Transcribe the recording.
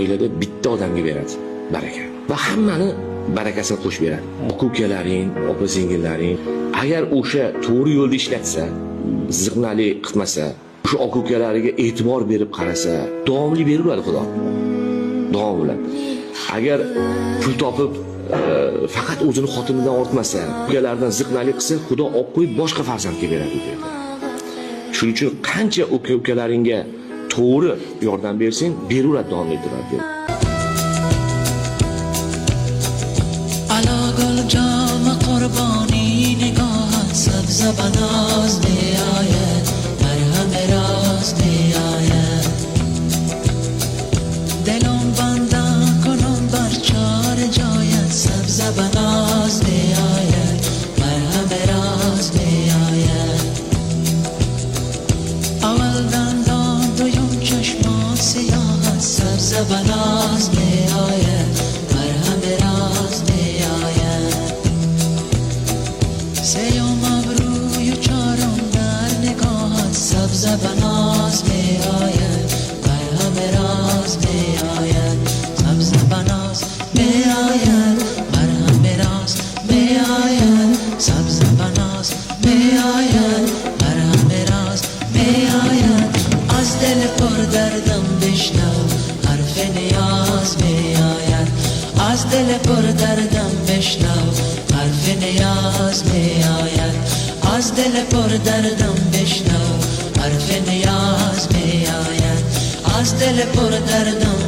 oilada bitta odamga beradi baraka va hammani barakasini qo'shib beradi. Aka-ukalaring, opa-singillaring agar o'sha to'g'ri yo'lda ishlatsa, ziqnali qilmasa, o'sha aka-ukalariga e'tibor berib qarasa, davomli beradi Xudo. Davom bilan. Agar pul topib faqat o'zini xotinidan ortmasa, ukalardan ziqnali qilsa, Xudo olib qo'yib boshqa farzandga beradi u yerda. Shuning uchun qancha aka-ukalaringga to'g'ri yordam bersang, beraveradi, davom ettiradi. Alagol jam qurboni nigohat sabz banaz niayat marham raz niayat dilom banda kunum barchar joyat sabz banaz niayat marham raz niayat awaldan doyum chashmon siyahat sabz banaz niayat marham raz سیام ابروی و چارم در نگاهت سبز بناز می آید مرهم راز می آید سبز بناز می آید مرهم راز می آید سبز بناز می آید مرهم راز می آید از دل پر دردم بشنو حرف نیاز می آید از دل پر دردم بشنو حرف نیاز می آید از دل پر دردم بشنو حرف نیاز می آید از دل پر دردم